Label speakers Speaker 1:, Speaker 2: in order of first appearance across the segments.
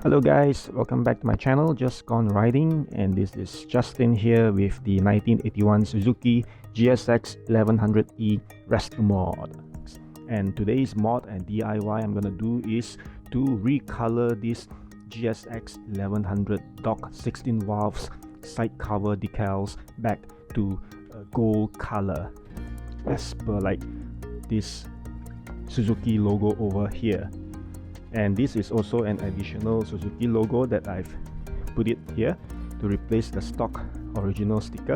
Speaker 1: Hello guys, welcome back to my channel, Just Gone Riding, and this is Justin here with the 1981 Suzuki GSX 1100E Rescue Mod. And today's mod and DIY I'm gonna do is to recolor this GSX 1100 Dock 16 valves side cover decals back to a gold color as per like this Suzuki logo over here. And this is also an additional Suzuki logo that I've put it here to replace the stock original sticker.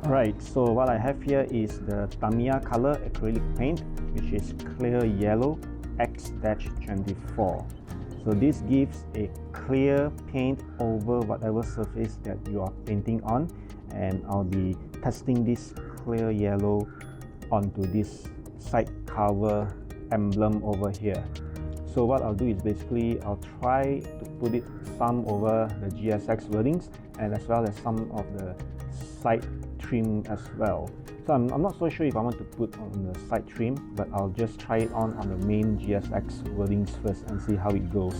Speaker 1: Alright, so what I have here is the Tamiya Acrylic Paint, which is clear yellow X-24. So this gives a clear paint over whatever surface that you are painting on, and I'll be testing this clear yellow onto this side cover emblem over here. So what I'll do is basically I'll try to put it some over the GSX wordings and as well as some of the side trim as well. So I'm not so sure if I want to put on the side trim, but I'll just try it on the main GSX wordings first and see how it goes.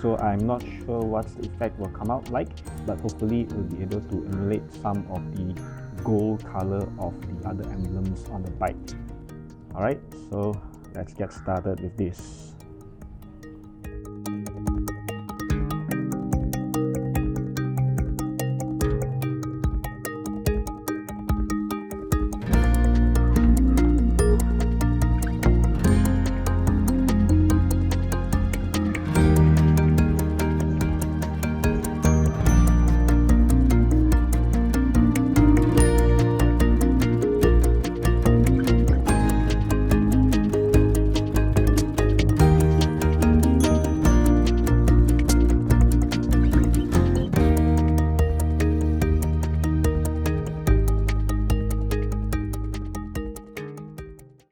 Speaker 1: So I'm not sure what the effect will come out like, but hopefully we'll be able to emulate some of the gold color of the other emblems on the bike. Alright, so let's get started with this.